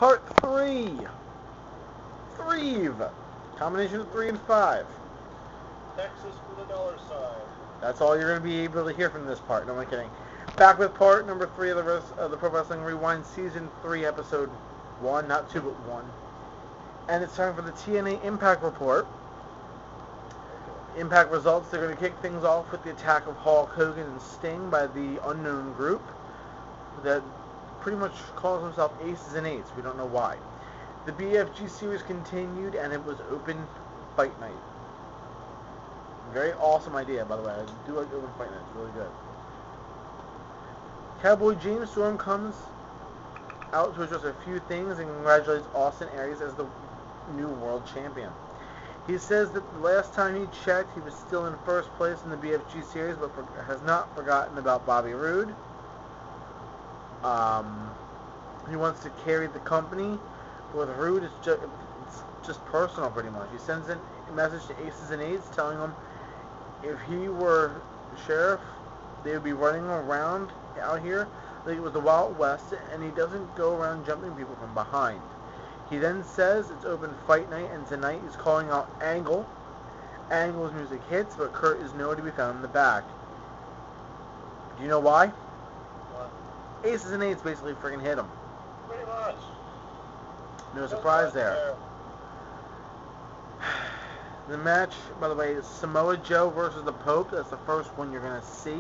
Part 3. Threve. Combination of 3 and 5. Texas with a $sign. That's all you're going to be able to hear from this part. No, I'm kidding. Back with part number 3 of the Pro Wrestling Rewind Season 3, Episode 1. Not 2, but 1. And it's time for the TNA Impact Report. Impact results, they're going to kick things off with the attack of Hulk Hogan and Sting by the Unknown Group that pretty much calls himself Aces and Eights. We don't know why. The BFG series continued, and it was open fight night. Very awesome idea, by the way. I do like open fight night. It's really good. Cowboy James Storm comes out to address a few things and congratulates Austin Aries as the new world champion. He says that the last time he checked, he was still in first place in the BFG series, but has not forgotten about Bobby Roode. He wants to carry the company. With Roode, it's just personal, pretty much. He sends in a message to Aces and Eights telling them if he were sheriff, they would be running around out here like it was the Wild West, and he doesn't go around jumping people from behind. He then says it's open fight night, and tonight he's calling out Angle. Angle's music hits, but Kurt is nowhere to be found in the back. Do you know why? What? Aces and Eights basically freaking hit him. Pretty much. No surprise there. The match, by the way, is Samoa Joe versus the Pope. That's the first one you're going to see.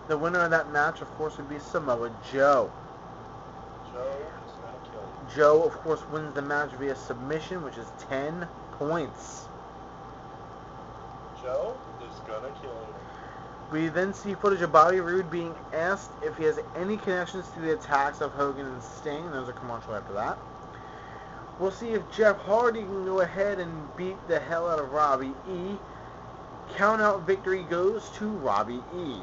The winner of that match, of course, would be Samoa Joe. Joe is going to kill you. Joe, of course, wins the match via submission, which is 10 points. Joe is going to kill you. We then see footage of Bobby Roode being asked if he has any connections to the attacks of Hogan and Sting. There's a commercial after that. We'll see if Jeff Hardy can go ahead and beat the hell out of Robbie E. Count-out victory goes to Robbie E.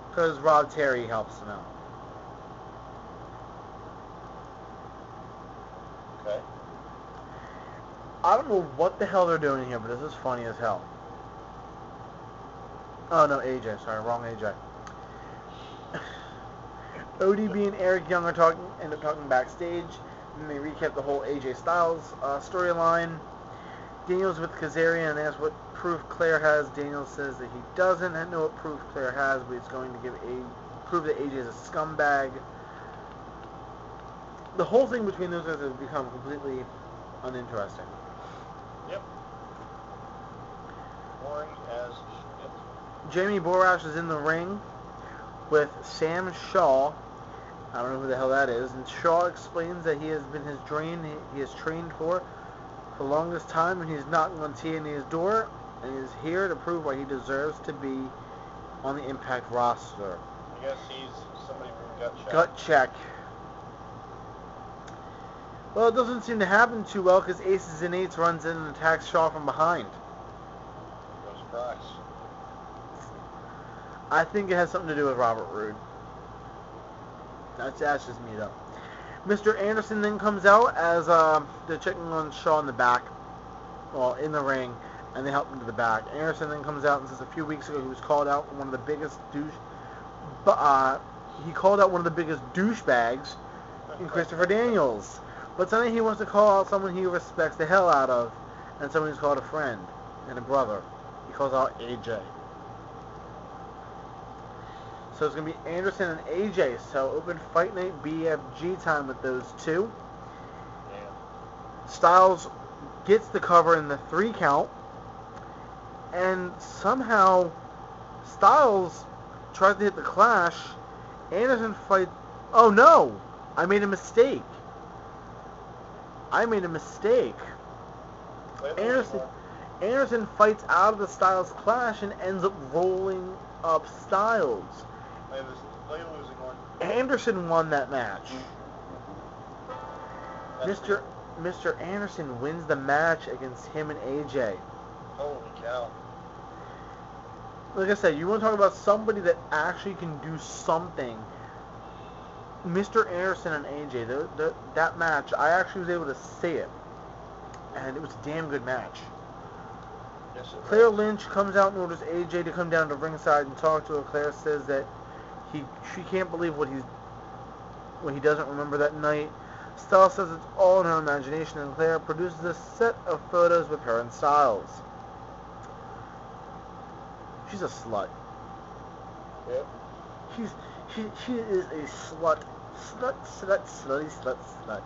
Because Rob Terry helps him out. Okay. I don't know what the hell they're doing here, but this is funny as hell. Oh, no, AJ. Sorry, wrong AJ. ODB and Eric Young end up talking backstage, and they recap the whole AJ Styles storyline. Daniels with Kazarian and asks what proof Claire has. Daniels says that he doesn't know what proof Claire has, but he's going to give prove that AJ is a scumbag. The whole thing between those guys has become completely uninteresting. Yep. Boring as shit. Jamie Borash is in the ring with Sam Shaw. I don't know who the hell that is. And Shaw explains that he has been his dream. He has trained for the longest time, and he's knocking on TNA's door, and he's here to prove why he deserves to be on the Impact roster. I guess he's somebody from Gut Check. Gut Check. Well, it doesn't seem to happen too well because Aces and Eights runs in and attacks Shaw from behind. No surprise. I think it has something to do with Robert Roode. That's just me, though. Mr. Anderson then comes out as they're checking on Shaw in the back, well, in the ring, and they help him to the back. Anderson then comes out and says a few weeks ago he was called out for one of the biggest he called out one of the biggest douchebags in Christopher Daniels. But tonight he wants to call out someone he respects the hell out of, and someone he's called a friend and a brother. He calls out AJ. So it's going to be Anderson and AJ. So open fight night BFG time with those two. Yeah. Styles gets the cover in the 3 count. And somehow Styles tries to hit the Clash. Anderson fights... Oh no! I made a mistake. Anderson fights out of the Styles Clash and ends up rolling up Styles. Losing one. Anderson won that match. Mr. Anderson wins the match against him and AJ. Holy cow. Like I said, you want to talk about somebody that actually can do something. Mr. Anderson and AJ, that match, I actually was able to see it. And it was a damn good match. Yes, Claire Lynch comes out and orders AJ to come down to ringside and talk to her. Claire says that she can't believe what he's what he doesn't remember that night. Styles says it's all in her imagination, and Claire produces a set of photos with her and Styles. She's a slut. Yep. She is a slut. Slut.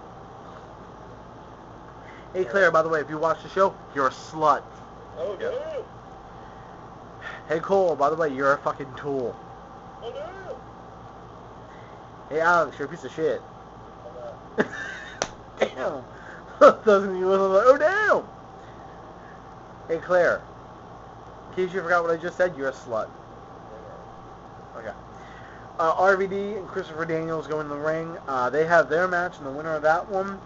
Hey Claire, by the way, if you watch the show, you're a slut. Oh, Yeah. no. Hey Cole, by the way, you're a fucking tool. Oh, no. Hey Alex, you're a piece of shit. Oh, no. Damn. Doesn't even listen like, oh damn. Hey Claire, in case you forgot what I just said, you're a slut. Okay. RVD and Christopher Daniels go in the ring. They have their match, and the winner of that one,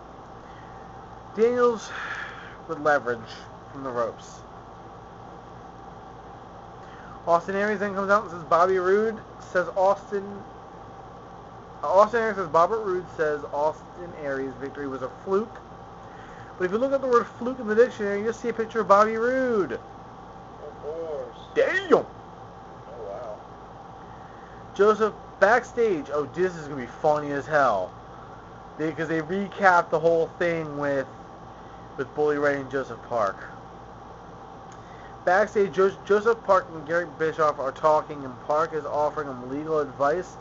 Daniels with leverage from the ropes. Austin Aries then comes out and says Bobby Roode says Austin Aries says Robert Roode says Austin Aries' victory was a fluke. But if you look at the word fluke in the dictionary, you'll see a picture of Bobby Roode. Of course. Damn! Oh, wow. Joseph backstage. Oh, this is going to be funny as hell. Because they recap the whole thing with Bully Ray and Joseph Park. Backstage, Joseph Park and Gary Bischoff are talking, and Park is offering him legal advice.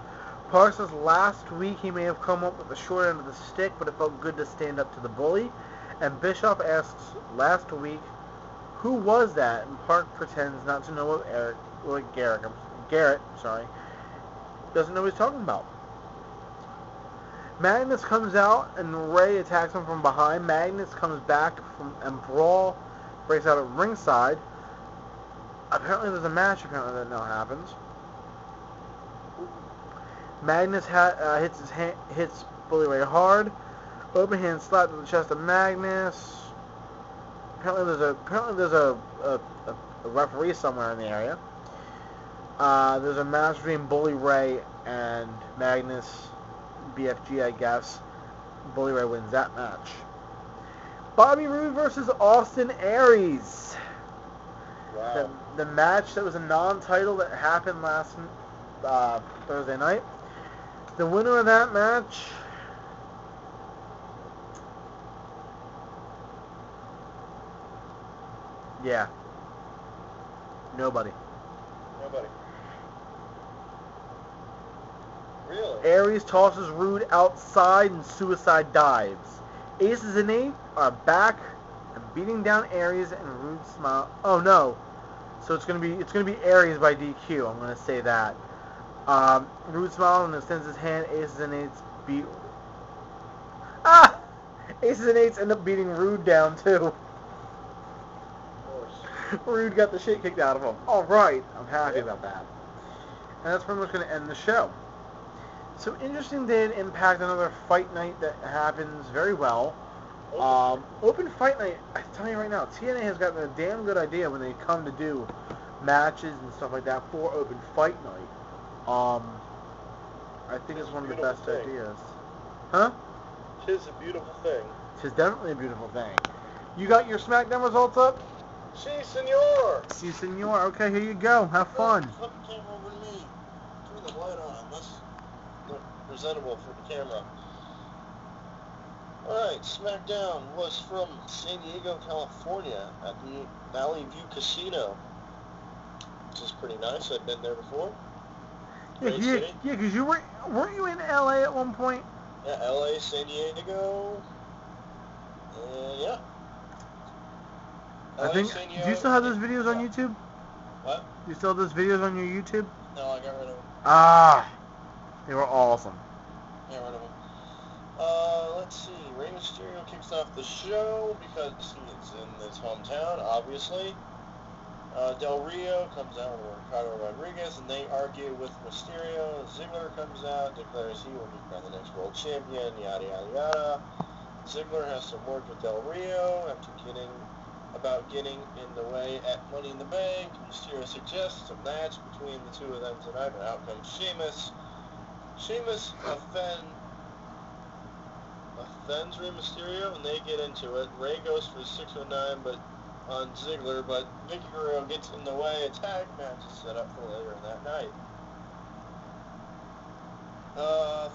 Park says last week he may have come up with the short end of the stick, but it felt good to stand up to the bully. And Bischoff asks last week, who was that? And Park pretends not to know what Garrett doesn't know what he's talking about. Magnus comes out and Ray attacks him from behind. Magnus comes back and Brawl breaks out at ringside. Apparently there's a match that now happens. Magnus hits Bully Ray hard. Open hand slap to the chest of Magnus. Apparently there's a referee somewhere in the area. There's a match between Bully Ray and Magnus. BFG, I guess. Bully Ray wins that match. Bobby Roode versus Austin Aries. Wow. The match that was a non-title that happened last Thursday night. The winner of that match, yeah, nobody. Really? Aries tosses Roode outside and suicide dives. Aces and 8 are back and beating down Aries, and Roode smile. Oh no! So it's gonna be Aries by DQ. I'm gonna say that. Roode smiles and extends his hand. Aces and 8s beat. Aces and 8s end up beating Roode down too. Of course. Roode got the shit kicked out of him. All right, I'm happy about that. And that's pretty much gonna end the show. So interesting day in Impact, another fight night that happens very well. Open fight night, I tell you right now, TNA has gotten a damn good idea when they come to do matches and stuff like that for open fight night. I think it's one of the best ideas. Huh? Tis a beautiful thing. Tis definitely a beautiful thing. You got your SmackDown results up? Si, senor. Si, senor. Okay, here you go. Have fun. Flip the camera over to me. Turn the light on. Let's look presentable for the camera. Alright, SmackDown was from San Diego, California at the Valley View Casino, which is pretty nice. I've been there before. Yeah, because you weren't you in LA at one point? Yeah, LA, San Diego, yeah. I think. San Do Diego, you still have those videos on YouTube? What? Do you still have those videos on your YouTube? No, I got rid of them. Ah, they were awesome. Got rid of them. Let's see. Rey Mysterio kicks off the show because he's in his hometown, obviously. Del Rio comes out with Ricardo Rodriguez, and they argue with Mysterio. Ziggler comes out, declares he will become the next world champion, yada, yada, yada. Ziggler has some work with Del Rio after getting in the way at Money in the Bank. Mysterio suggests a match between the two of them tonight, but out comes Sheamus. Sheamus offends Rey Mysterio, and they get into it. Rey goes for 619 on Ziggler, but Vicky Guerrero gets in the way. A tag match is set up for later that night.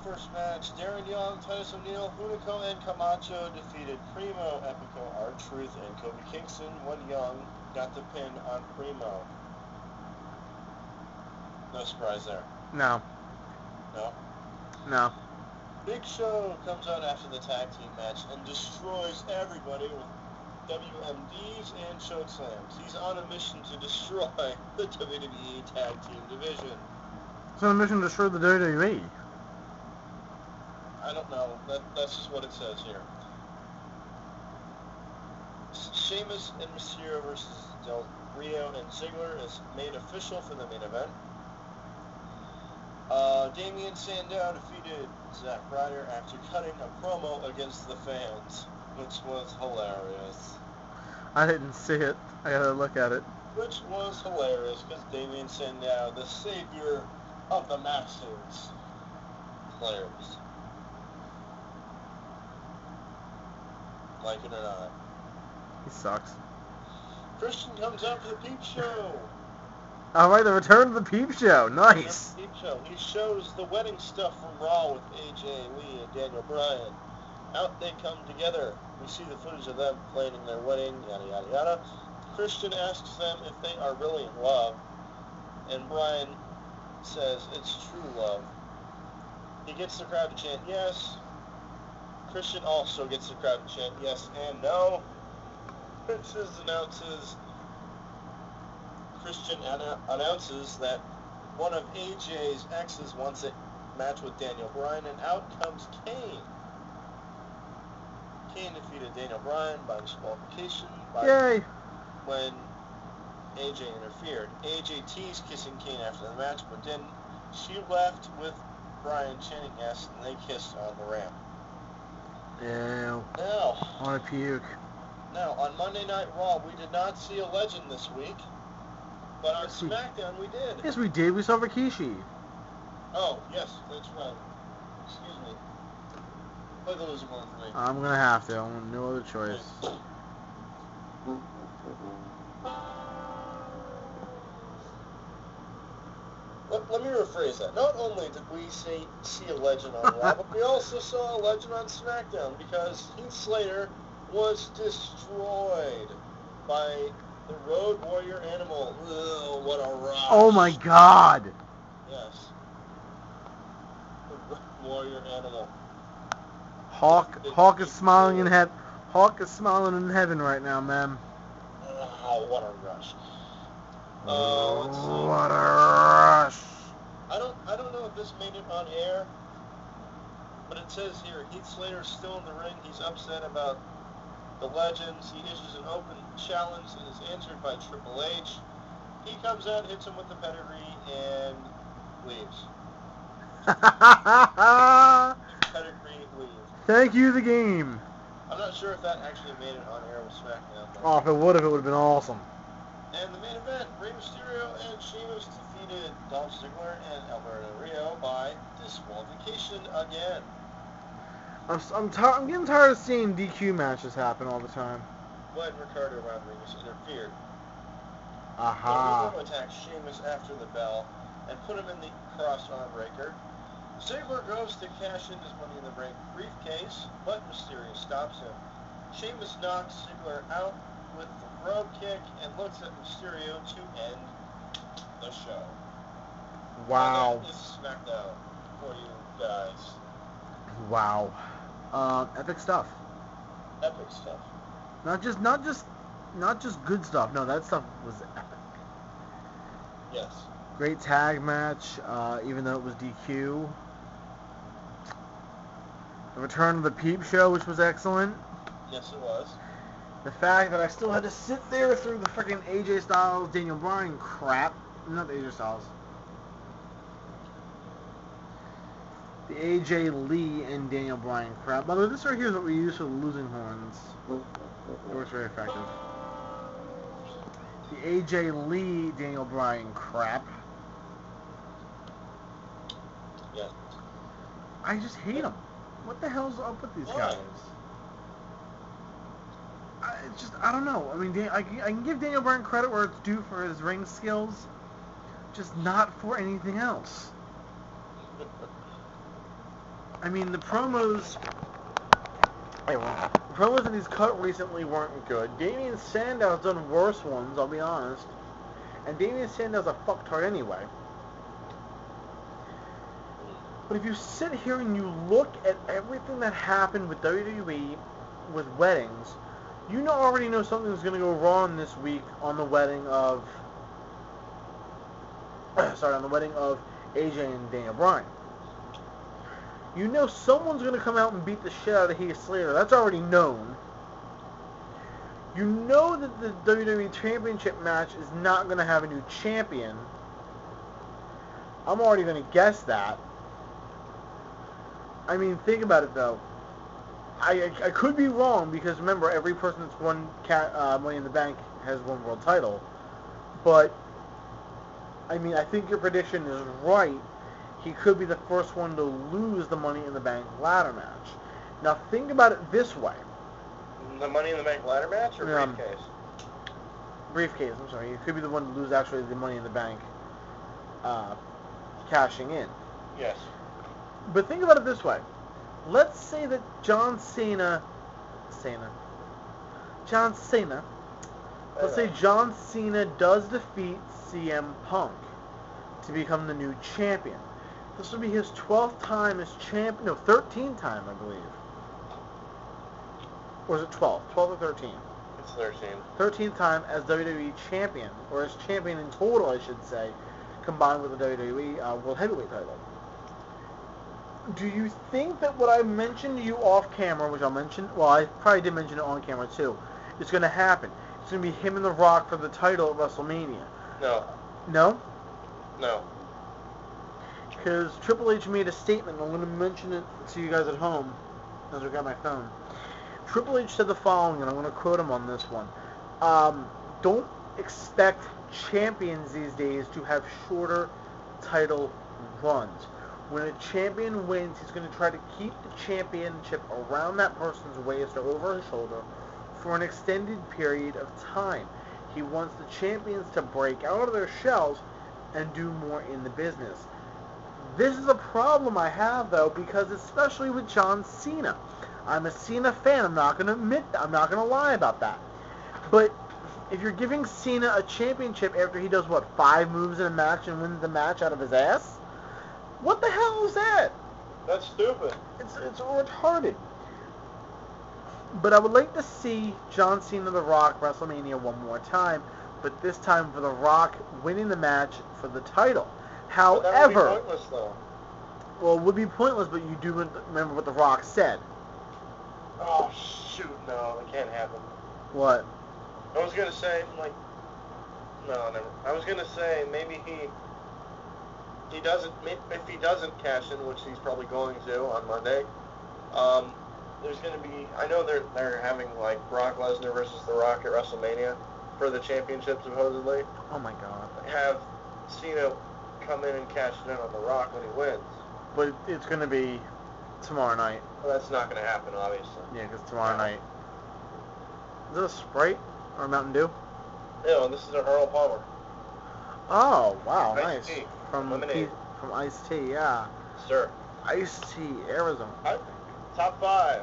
First match, Darren Young, Titus O'Neil, Hunico, and Camacho defeated Primo, Epico, R-Truth, and Kobe Kingston when Young got the pin on Primo. No surprise there. No. No? No. Big Show comes out after the tag team match and destroys everybody with WMDs and choke slams. He's on a mission to destroy the WWE tag team division. It's on a mission to destroy the WWE. I don't know. That's just what it says here. Sheamus and Mysterio versus Del Rio and Ziggler is made official for the main event. Damian Sandow defeated Zack Ryder after cutting a promo against the fans, which was hilarious. I didn't see it. I gotta look at it. Which was hilarious because Damian Sandow, the savior of the masses, players. Like it or not. He sucks. Christian comes out for the Peep Show. Alright, the return of the Peep Show. Nice. Peep Show. He shows the wedding stuff from Raw with AJ Lee and Daniel Bryan. Out they come together. We see the footage of them planning their wedding, yada yada yada. Christian asks them if they are really in love, and Bryan says it's true love. He gets the crowd to chant yes. Christian also gets the crowd to chant yes and no. Christian announces that one of AJ's exes wants a match with Daniel Bryan, and out comes Kane. Kane defeated Daniel Bryan by disqualification when AJ interfered. AJ teased kissing Kane after the match, but then she left with Bryan chanting yes, and they kissed on the ramp. Ew. Now, I want to puke. Now, on Monday Night Raw, we did not see a legend this week, but on SmackDown we did. Yes, we did. We saw Rikishi. Oh, yes, that's right. Excuse me. Play the loser one for me. I'm going to have to. I want no other choice. Let me rephrase that. Not only did we see a legend on Raw, but we also saw a legend on SmackDown because Heath Slater was destroyed by the Road Warrior Animal. Ugh, what a rush. Oh my God. Yes. The Road Warrior Animal. Hawk is smiling in heaven. Hawk is smiling in heaven right now, man. Oh, what a rush. Let's see. What a rush. I don't know if this made it on air, but it says here Heath Slater's still in the ring. He's upset about the legends. He issues an open challenge and is answered by Triple H. He comes out, hits him with the pedigree, and leaves. Pedigree leaves. Thank you, the game. I'm not sure if that actually made it on air with SmackDown. Oh, if it would have been awesome. And the main event, Rey Mysterio and Sheamus defeated Dolph Ziggler and Alberto Rio by disqualification again. I'm getting tired of seeing DQ matches happen all the time. When Ricardo Rodriguez interfered. Aha. Rio attacked Sheamus after the bell and put him in the cross arm breaker. Ziggler goes to cash in his Money in the Bank briefcase, but Mysterio stops him. Sheamus knocks Ziggler out with the road kick and looks at Mysterio to end the show. Wow. And that is SmackDown for you guys. Wow. Epic stuff. Epic stuff. Not just good stuff. No, that stuff was epic. Yes. Great tag match, even though it was DQ. The return of the Peep Show, which was excellent. Yes, it was. The fact that I still had to sit there through the freaking AJ Styles, Daniel Bryan crap. Not AJ Styles. The AJ Lee and Daniel Bryan crap. By the way, this right here is what we use for the losing horns. It works very effective. The AJ Lee, Daniel Bryan crap. Yeah. I just hate them. What the hell's up with these guys? I don't know. I mean, I can give Daniel Bryan credit where it's due for his ring skills, just not for anything else. I mean, the promos that he's cut recently weren't good. Damien Sandow's done worse ones, I'll be honest. And Damien Sandow's a fucktard anyway. But if you sit here and you look at everything that happened with WWE, with weddings, you already know something's going to go wrong this week on the wedding of... on the wedding of AJ and Daniel Bryan. You know someone's going to come out and beat the shit out of Heath Slater. That's already known. You know that the WWE Championship match is not going to have a new champion. I'm already going to guess that. I mean, think about it, though. I could be wrong, because remember, every person that's won Money in the Bank has one world title. But, I mean, I think your prediction is right. He could be the first one to lose the Money in the Bank ladder match. Now, think about it this way. The Money in the Bank ladder match or briefcase? Briefcase, I'm sorry. He could be the one to lose, actually, the Money in the Bank cashing in. Yes. But think about it this way. Let's say that John Cena... Let's say John Cena does defeat CM Punk to become the new champion. This will be his 12th time as champion. No, 13th time, I believe. Or is it 12? 12 or 13? It's 13. 13th time as WWE champion, or as champion in total, I should say, combined with the WWE World Heavyweight title. Do you think that what I mentioned to you off camera, which I'll mention, well, I probably did mention it on camera too, is going to happen? It's going to be him and The Rock for the title at WrestleMania. No. No? No. Because Triple H made a statement, I'm going to mention it to you guys at home, as I got my phone. Triple H said the following, and I'm going to quote him on this one. Don't expect champions these days to have shorter title runs. When a champion wins, he's going to try to keep the championship around that person's waist or over his shoulder for an extended period of time. He wants the champions to break out of their shells and do more in the business. This is a problem I have, though, because especially with John Cena. I'm a Cena fan. I'm not going to admit that. I'm not going to lie about that. But if you're giving Cena a championship after he does, 5 moves in a match and wins the match out of his ass? What the hell is that? That's stupid. It's retarded. But I would like to see John Cena The Rock WrestleMania one more time, but this time for The Rock winning the match for the title. However, that would be pointless, though. Well, it would be pointless, but you do remember what The Rock said. Oh, shoot, no, that can't happen. What? I was going to say, no, never. I was going to say maybe he doesn't, if he doesn't cash in, which he's probably going to on Monday, there's going to be, I know they're having, Brock Lesnar versus The Rock at WrestleMania for the championship, supposedly. Oh, my God. Have Cena come in and cash it in on The Rock when he wins. But it's going to be tomorrow night. Well, that's not going to happen, obviously. Yeah, because tomorrow night. Is it a Sprite or a Mountain Dew? No, this is an Earl Palmer. Oh, wow, Iced nice. tea. From Lemonade. From Iced Tea, yeah. Sir. Iced Tea, Arizona. Top 5.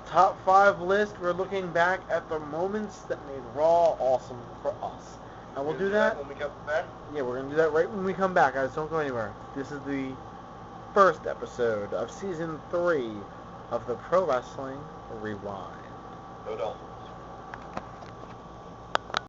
Top 5 list. We're looking back at the moments that made Raw awesome for us. And we'll do that when we come back? Yeah, we're going to do that right when we come back, guys. Don't go anywhere. This is the first episode of Season 3 of the Pro Wrestling Rewind. No, don't.